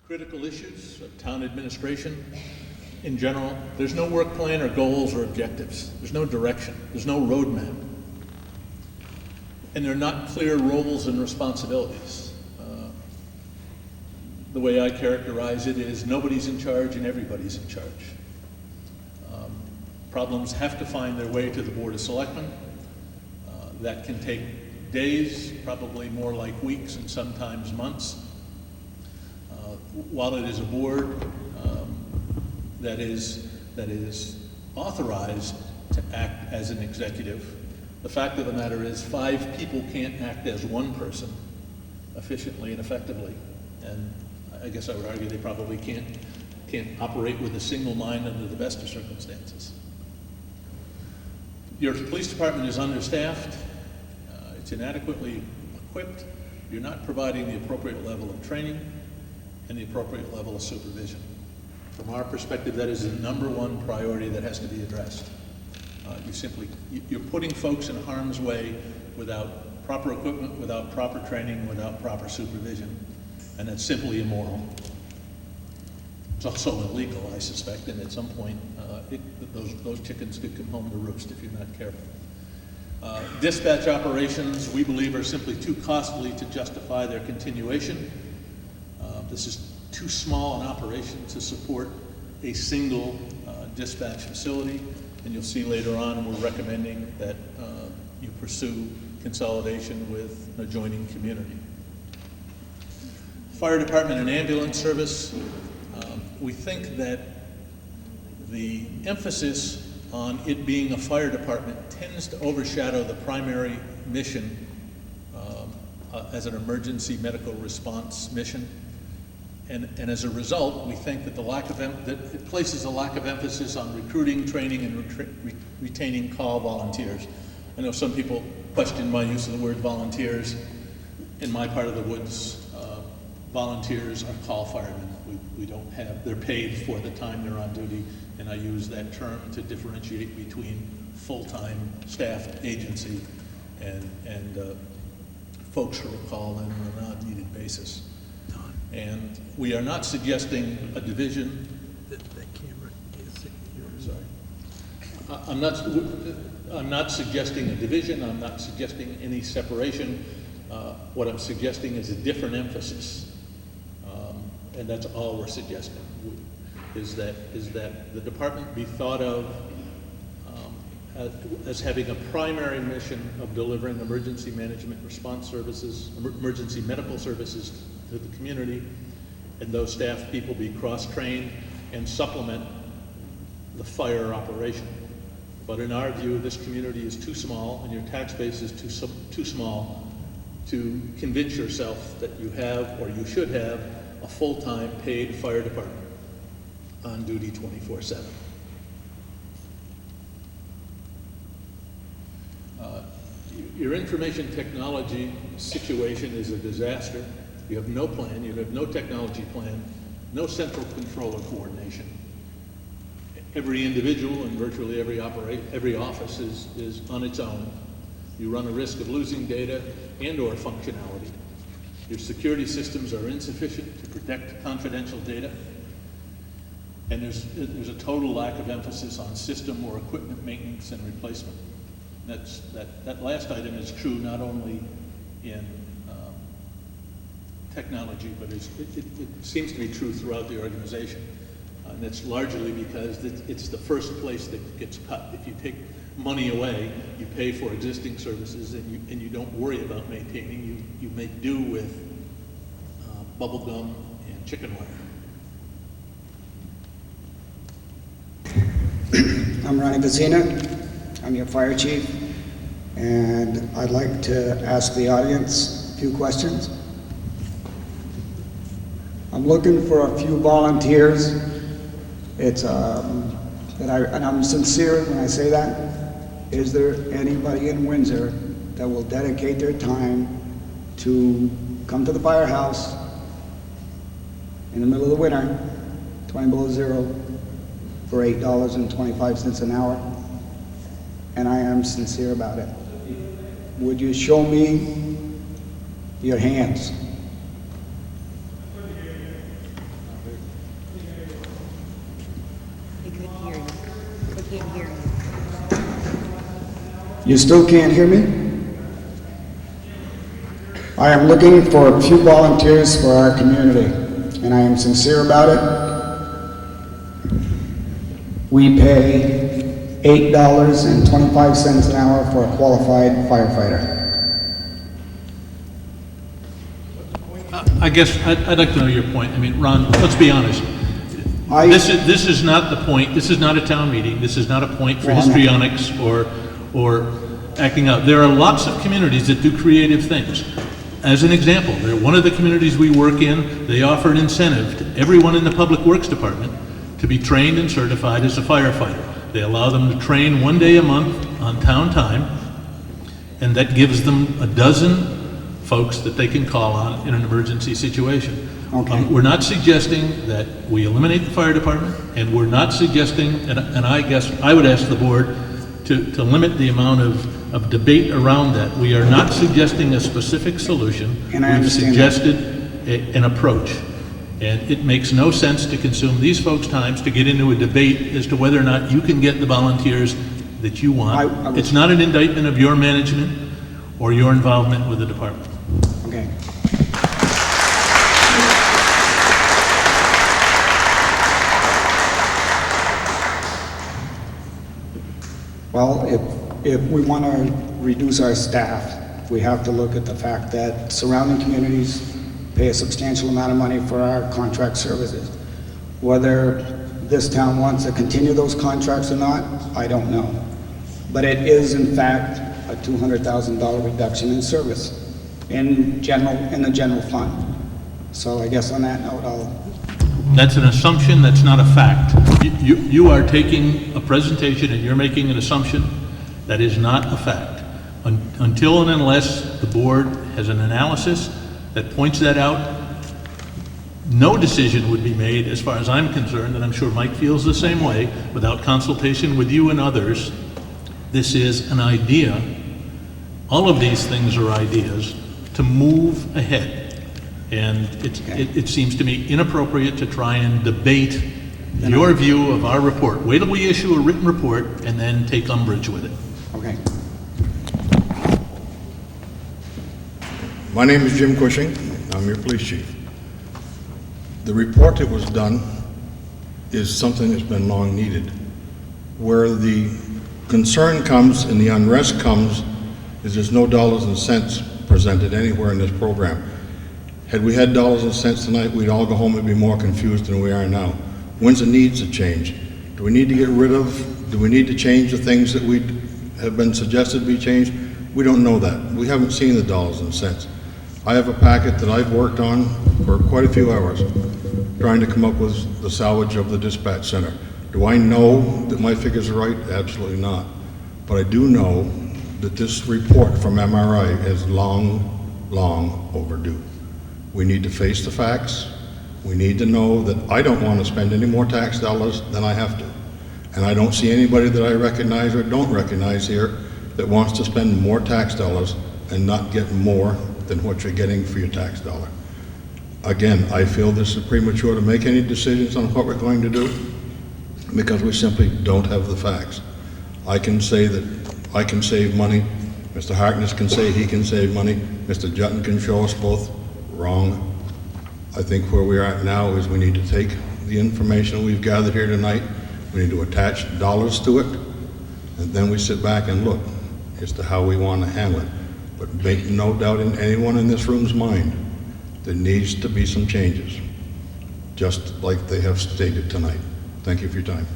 critical issues of town administration in general. There's no work plan or goals or objectives. There's no direction. There's no roadmap. And there are not clear roles and responsibilities. The way I characterize it is nobody's in charge and everybody's in charge. Problems have to find their way to the Board of Selectmen. That can take days, probably more like weeks and sometimes months. While it is a board that is authorized to act as an executive, the fact of the matter is 5 people can't act as one person efficiently and effectively. And I guess I would argue they probably can't operate with a single mind under the best of circumstances. Your police department is understaffed, it's inadequately equipped, you're not providing the appropriate level of training and the appropriate level of supervision. From our perspective, that is the #1 priority that has to be addressed. You're putting folks in harm's way without proper equipment, without proper training, without proper supervision, and that's simply immoral. It's also illegal, I suspect, and at some point, those chickens could come home to roost if you're not careful. Dispatch operations, we believe, are simply too costly to justify their continuation. This is too small an operation to support a single dispatch facility, and you'll see later on we're recommending that you pursue consolidation with an adjoining community. Fire department and ambulance service, we think that the emphasis on it being a fire department tends to overshadow the primary mission as an emergency medical response mission. And as a result, we think that it places a lack of emphasis on recruiting, training, and retaining call volunteers. I know some people question my use of the word volunteers. In my part of the woods, volunteers are call firemen. We don't have, they're paid for the time they're on duty, and I use that term to differentiate between full-time staffed agency and folks who are called in on an odd-needed basis. And we are not suggesting a division. That camera is Sorry. I'm not suggesting a division. I'm not suggesting any separation. What I'm suggesting is a different emphasis. And that's all we're suggesting, is that the department be thought of as having a primary mission of delivering emergency management response services, emergency medical services to the community, and those staff people be cross-trained and supplement the fire operation. But in our view, this community is too small and your tax base is too small to convince yourself that you have, or you should have, a full-time paid fire department on duty 24/7. Your information technology situation is a disaster. You have no plan, you have no technology plan, no central control or coordination. Every individual and virtually every office is on its own. You run a risk of losing data and or functionality. Your security systems are insufficient to protect confidential data. And there's a total lack of emphasis on system or equipment maintenance and replacement. That last item is true not only in technology, but it seems to be true throughout the organization. And that's largely because it's the first place that gets cut. If you take money away, you pay for existing services, and you don't worry about maintaining. You make do with bubble gum and chicken wire. I'm Ronnie Vazina. I'm your fire chief, and I'd like to ask the audience a few questions. I'm looking for a few volunteers. And I'm sincere when I say that. Is there anybody in Windsor that will dedicate their time to come to the firehouse in the middle of the winter, 20 below zero, for $8.25 an hour? And I am sincere about it. Would you show me your hands? You still can't hear me? I am looking for a few volunteers for our community, and I am sincere about it. We pay $8.25 an hour for a qualified firefighter. I guess I'd like to know your point. I mean, Ron, let's be honest. I- This is not the point. This is not a town meeting. This is not a point for Well, histrionics or acting out. There are lots of communities that do creative things. As an example, they're one of the communities we work in. They offer an incentive to everyone in the Public Works Department to be trained and certified as a firefighter. They allow them to train 1 day a month on town time, and that gives them a dozen folks that they can call on in an emergency situation. Okay. We're not suggesting that we eliminate the fire department, and we're not suggesting, and I guess I would ask the board to limit the amount of debate around that. We are not suggesting a specific solution. And I understand We've suggested an approach. And it makes no sense to consume these folks' times to get into a debate as to whether or not you can get the volunteers that you want. I was- It's not an indictment of your management or your involvement with the department. Okay. Well, if we want to reduce our staff, we have to look at the fact that surrounding communities pay a substantial amount of money for our contract services. Whether this town wants to continue those contracts or not, I don't know. But it is in fact a $200,000 reduction in service in the general fund. So I guess on that note, That's an assumption, that's not a fact. You are taking a presentation and you're making an assumption that is not a fact. Until and unless the board has an analysis that points that out, no decision would be made, as far as I'm concerned, and I'm sure Mike feels the same way, without consultation with you and others. This is an idea. All of these things are ideas to move ahead. And it seems to me inappropriate to try and debate your view of our report. Wait till we issue a written report and then take umbrage with it. okay. My name is Jim Cushing. I'm your police chief. The report that was done is something that's been long needed. Where the concern comes and the unrest comes is there's no dollars and cents presented anywhere in this program. Had we had dollars and cents tonight, we'd all go home and be more confused than we are now. Windsor needs a change. Do we need to get rid of, do we need to change the things that we have been suggested to be changed? We don't know that. We haven't seen the dollars and cents. I have a packet that I've worked on for quite a few hours, trying to come up with the salvage of the dispatch center. Do I know that my figures are right? Absolutely not. But I do know that this report from MRI is long, long overdue. We need to face the facts. We need to know that I don't want to spend any more tax dollars than I have to. And I don't see anybody that I recognize or don't recognize here that wants to spend more tax dollars and not get more than what you're getting for your tax dollar. Again, I feel this is premature to make any decisions on what we're going to do because we simply don't have the facts. I can say that I can save money. Mr. Harkness can say he can save money. Mr. Jutton can show us both. Wrong. I think where we are at now is we need to take the information we've gathered here tonight, we need to attach dollars to it, and then we sit back and look as to how we want to handle it. But make no doubt in anyone in this room's mind, there needs to be some changes, just like they have stated tonight. Thank you for your time.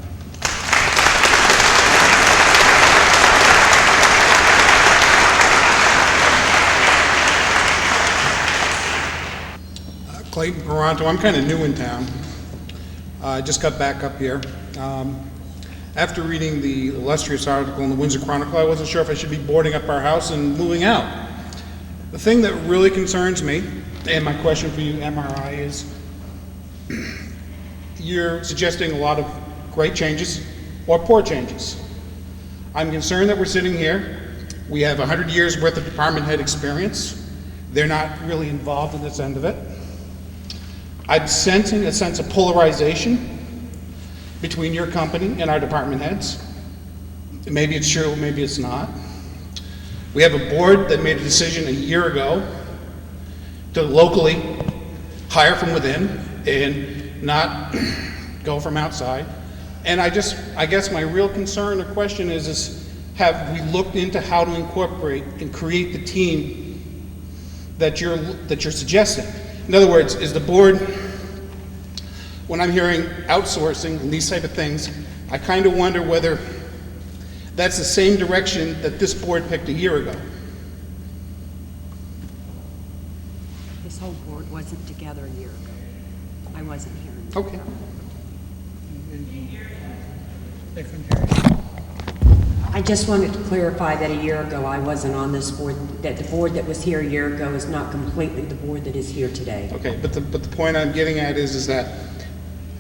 Clayton Toronto. I'm kind of new in town. I just got back up here. After reading the illustrious article in the Windsor Chronicle, I wasn't sure if I should be boarding up our house and moving out. The thing that really concerns me, and my question for you, MRI, is you're suggesting a lot of great changes or poor changes. I'm concerned that we're sitting here. We have 100 years worth of department head experience. They're not really involved in this end of it. I'm sensing a sense of polarization between your company and our department heads. Maybe it's true, maybe it's not. We have a board that made a decision a year ago to locally hire from within and not go from outside. And I guess my real concern or question is have we looked into how to incorporate and create the team that you're suggesting? In other words, is the board, when I'm hearing outsourcing and these type of things, I kind of wonder whether that's the same direction that this board picked a year ago. This whole board wasn't together a year ago. I wasn't here. Okay. I just wanted to clarify that a year ago I wasn't on this board, that the board that was here a year ago is not completely the board that is here today. Okay, but the point I'm getting at is that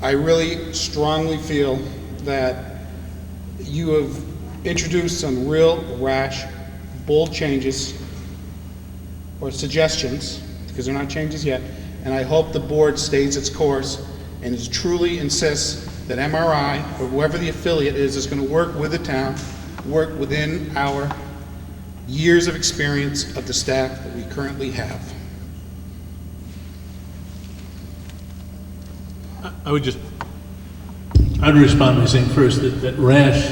I really strongly feel that you have introduced some real rash, bold changes or suggestions, because they're not changes yet, and I hope the board stays its course and is truly insists that MRI, or whoever the affiliate is going to work with the town, work within our years of experience of the staff that we currently have. I'd respond by saying first that rash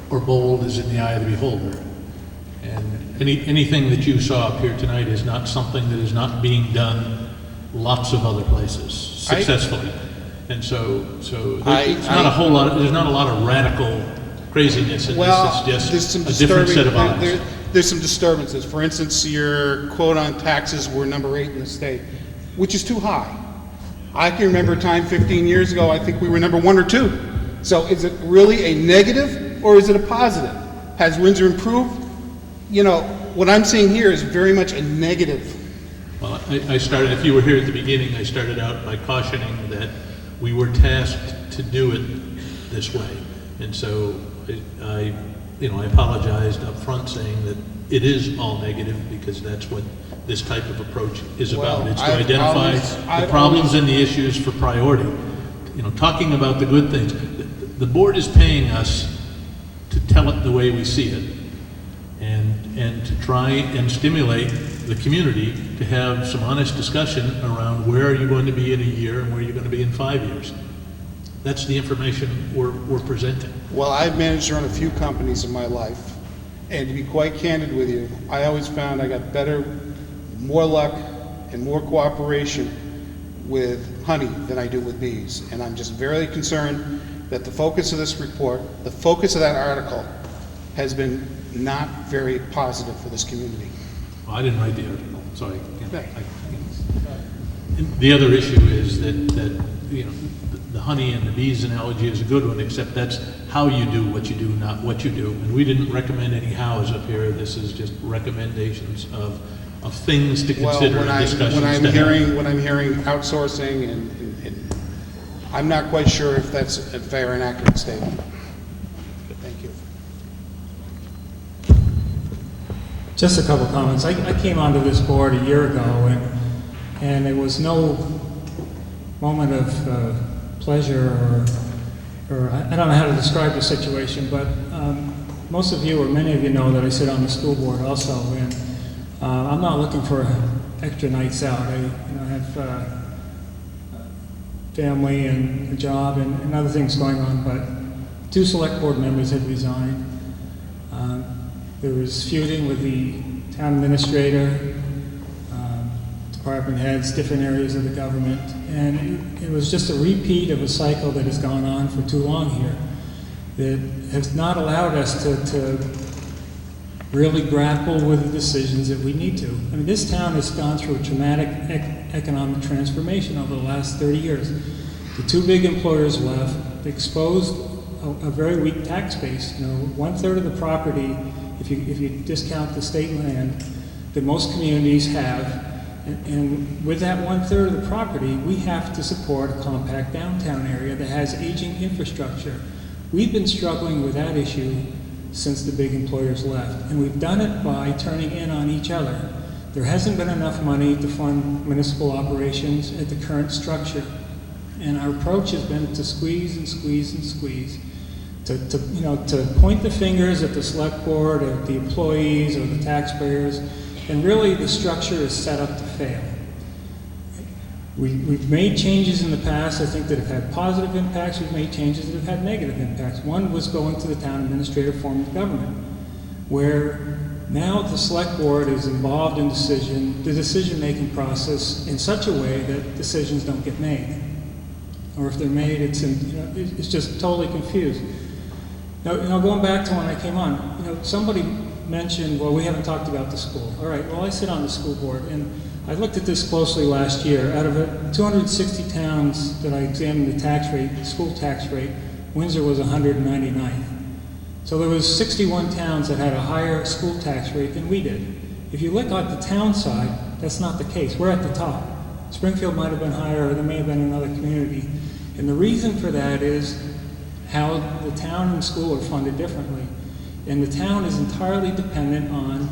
or bold is in the eye of the beholder. And anything that you saw up here tonight is not something that is not being done lots of other places successfully. And so it's not a whole lot, there's not a lot of radical craziness in Well, this. there's It's some just a different set of eyes. there's some disturbances. For instance, your quote on taxes were number 8 in the state, which is too high. I can remember a time 15 years ago, I think we were number 1 or 2. So is it really a negative or is it a positive? Has Windsor improved? You know, what I'm seeing here is very much a negative. Well, I started, if you were here at the beginning, I started out by cautioning that we were tasked to do it this way. And so I apologized up front saying that it is all negative because that's what this type of approach is about. It's to identify the problems and the issues for priority. You know, talking about the good things. The board is paying us to tell it the way we see it and to try and stimulate the community to have some honest discussion around where are you going to be in a year and where are you going to be in 5 years. That's the information we're presenting. Well, I've managed to run a few companies in my life, and to be quite candid with you, I always found I got better, more luck, and more cooperation with honey than I do with bees. And I'm just very concerned that the focus of this report, the focus of that article, has been not very positive for this community. Well, I didn't write the article, so the other issue is that the honey and the bees analogy is a good one, except that's how you do what you do, not what you do. And we didn't recommend any hows up here. This is just recommendations of things to consider and discussions when I'm to have. hearing outsourcing, and I'm not quite sure if that's a fair and accurate statement. Thank you. Just a couple comments. I came onto this board a year ago, and there was no moment of pleasure or I don't know how to describe the situation, but most of you or many of you know that I sit on the school board also, and I'm not looking for extra nights out. I have family and a job and other things going on, but 2 select board members had resigned. There was feuding with the town administrator, department heads, different areas of the government, and it was just a repeat of a cycle that has gone on for too long here that has not allowed us to really grapple with the decisions that we need to. I mean, this town has gone through a traumatic economic transformation over the last 30 years. The 2 big employers left, exposed a very weak tax base. 1/3 of the property, if you discount the state land, that most communities have. And with that 1/3 of the property, we have to support a compact downtown area that has aging infrastructure. We've been struggling with that issue since the big employers left, and we've done it by turning in on each other. There hasn't been enough money to fund municipal operations at the current structure, and our approach has been to squeeze and squeeze and squeeze to point the fingers at the select board, or at the employees, or the taxpayers, and really the structure is set up to fail. We've made changes in the past, I think, that have had positive impacts. We've made changes that have had negative impacts. One was going to the town administrator form of government, where now the select board is involved in the decision-making process in such a way that decisions don't get made. Or if they're made, it's just totally confused. Now, going back to when I came on, somebody mentioned, well, we haven't talked about the school. All right, well, I sit on the school board, and I looked at this closely last year. Out of 260 towns that I examined the tax rate, the school tax rate, Windsor was 199th. So there was 61 towns that had a higher school tax rate than we did. If you look at the town side, that's not the case. We're at the top. Springfield might have been higher, or there may have been another community. And the reason for that is how the town and school are funded differently. And the town is entirely dependent on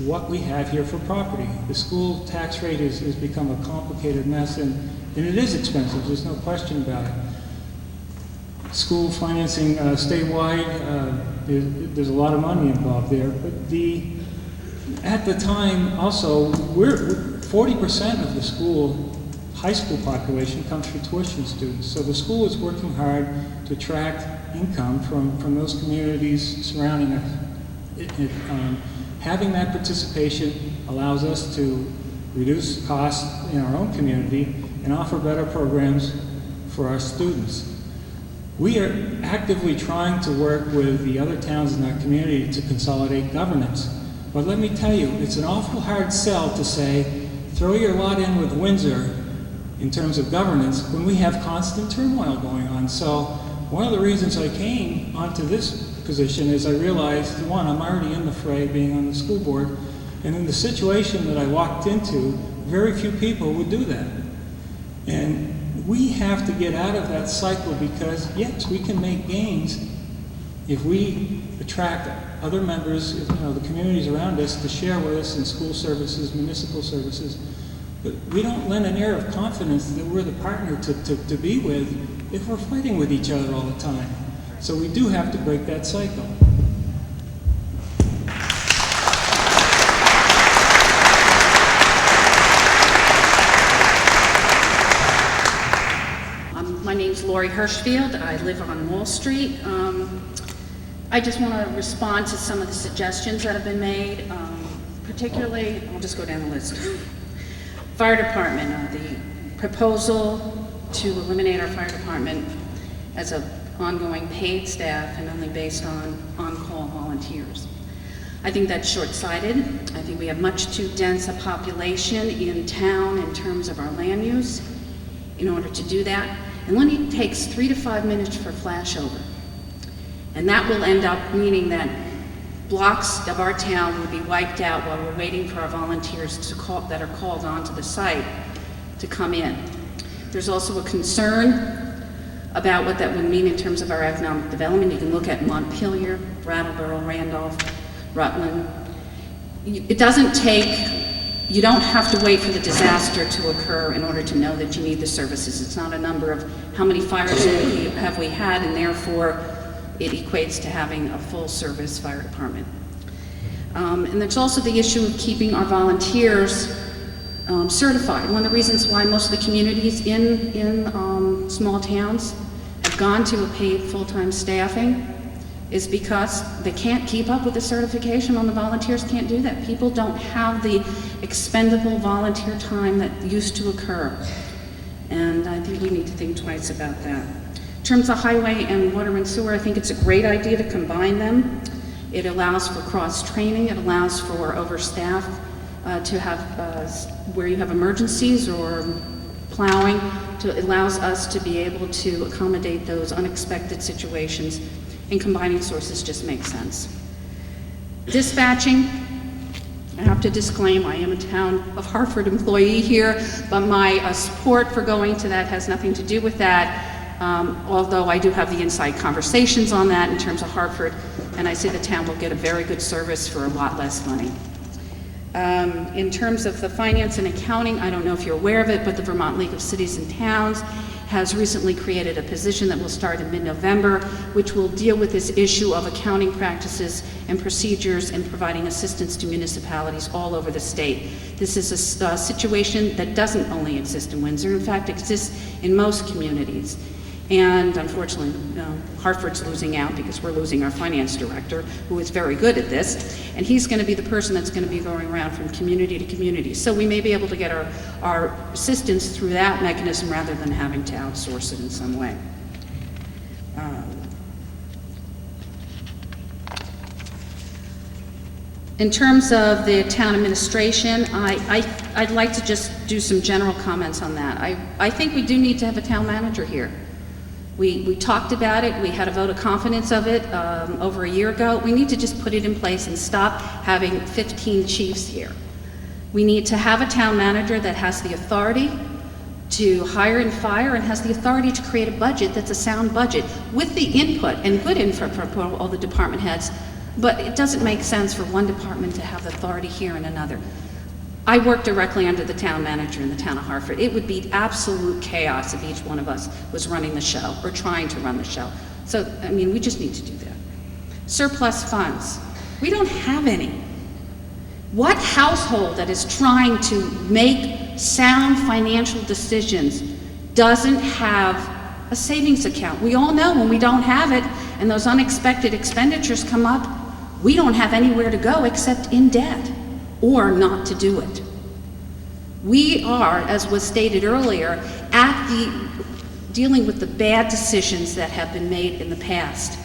what we have here for property. The school tax rate has become a complicated mess, and it is expensive, there's no question about it. School financing statewide, there's a lot of money involved there, but at the time also, 40% of the high school population comes from tuition students. So the school is working hard to attract income from those communities surrounding us. Having that participation allows us to reduce costs in our own community and offer better programs for our students. We are actively trying to work with the other towns in our community to consolidate governance. But let me tell you, it's an awful hard sell to say, throw your lot in with Windsor in terms of governance when we have constant turmoil going on. So one of the reasons I came onto this position is I realized, one, I'm already in the fray being on the school board, and in the situation that I walked into, very few people would do that. And we have to get out of that cycle, because yes, we can make gains if we attract other members, the communities around us to share with us in school services, municipal services, but we don't lend an air of confidence that we're the partner to be with if we're fighting with each other all the time. So we do have to break that cycle. My name's Lori Hirschfield. I live on Wall Street. I just want to respond to some of the suggestions that have been made, particularly, I'll just go down the list. Fire department, the proposal to eliminate our fire department as an ongoing paid staff and only based on on-call volunteers. I think that's short-sighted. I think we have much too dense a population in town in terms of our land use in order to do that. It only takes 3 to 5 minutes for flashover. And that will end up meaning that blocks of our town will be wiped out while we're waiting for our volunteers that are called onto the site to come in. There's also a concern about what that would mean in terms of our economic development. You can look at Montpelier, Brattleboro, Randolph, Rutland. It doesn't take, you don't have to wait for the disaster to occur in order to know that you need the services. It's not a number of how many fires have we had, and therefore it equates to having a full-service fire department. And there's also the issue of keeping our volunteers certified. One of the reasons why most of the communities in small towns have gone to a paid full-time staffing is because they can't keep up with the certification on the volunteers, can't do that. People don't have the expendable volunteer time that used to occur. And I think we need to think twice about that. In terms of highway and water and sewer, I think it's a great idea to combine them. It allows for cross-training, it allows for overstaff to have, where you have emergencies or plowing, it allows us to be able to accommodate those unexpected situations, and combining sources just makes sense. Dispatching, I have to disclaim, I am a town of Hartford employee here, but my support for going to that has nothing to do with that, although I do have the inside conversations on that in terms of Hartford, and I say the town will get a very good service for a lot less money. In terms of the finance and accounting, I don't know if you're aware of it, but the Vermont League of Cities and Towns has recently created a position that will start in mid-November, which will deal with this issue of accounting practices and procedures and providing assistance to municipalities all over the state. This is a situation that doesn't only exist in Windsor, in fact exists in most communities. And unfortunately, Hartford's losing out because we're losing our finance director, who is very good at this, and he's going to be the person that's going to be going around from community to community. So we may be able to get our assistance through that mechanism rather than having to outsource it in some way. In terms of the town administration, I'd like to just do some general comments on that. I think we do need to have a town manager here. We talked about it, we had a vote of confidence of it over a year ago. We need to just put it in place and stop having 15 chiefs here. We need to have a town manager that has the authority to hire and fire and has the authority to create a budget that's a sound budget with the input and good input from all the department heads, but it doesn't make sense for one department to have the authority here and another. I work directly under the town manager in the town of Hartford. It would be absolute chaos if each one of us was running the show or trying to run the show. So, I mean, we just need to do that. Surplus funds. We don't have any. What household that is trying to make sound financial decisions doesn't have a savings account? We all know when we don't have it and those unexpected expenditures come up, we don't have anywhere to go except in debt, or not to do it. We are, as was stated earlier, dealing with the bad decisions that have been made in the past.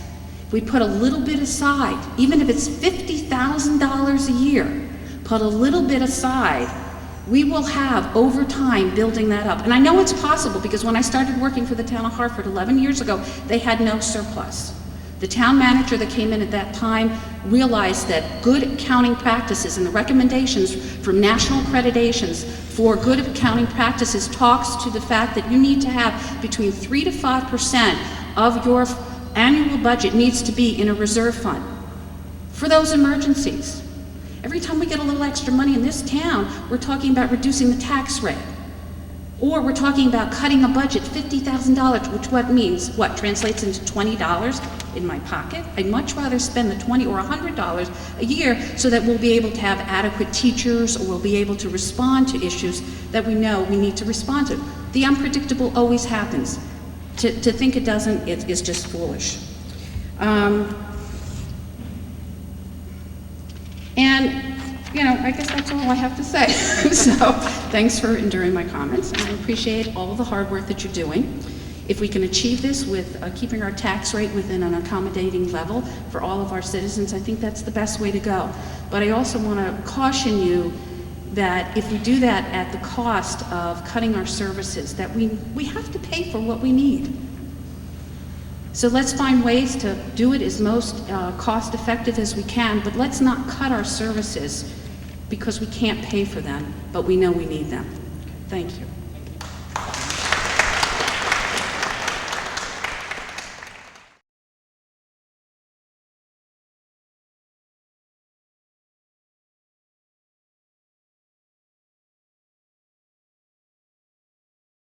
If we put a little bit aside, even if it's $50,000 a year, put a little bit aside, we will have, over time, building that up. And I know it's possible because when I started working for the town of Hartford 11 years ago, they had no surplus. The town manager that came in at that time realized that good accounting practices and the recommendations from national accreditations for good accounting practices talks to the fact that you need to have between 3 to 5% of your annual budget needs to be in a reserve fund for those emergencies. Every time we get a little extra money in this town, we're talking about reducing the tax rate. Or we're talking about cutting a budget, $50,000, which what translates into $20 in my pocket. I'd much rather spend the $20 or $100 a year so that we'll be able to have adequate teachers, or we'll be able to respond to issues that we know we need to respond to. The unpredictable always happens. To think it doesn't is just foolish. I guess that's all I have to say. So, thanks for enduring my comments, and I appreciate all the hard work that you're doing. If we can achieve this with keeping our tax rate within an accommodating level for all of our citizens, I think that's the best way to go. But I also want to caution you that if we do that at the cost of cutting our services, that we have to pay for what we need. So let's find ways to do it as most cost effective as we can, but let's not cut our services because we can't pay for them, but we know we need them. Thank you.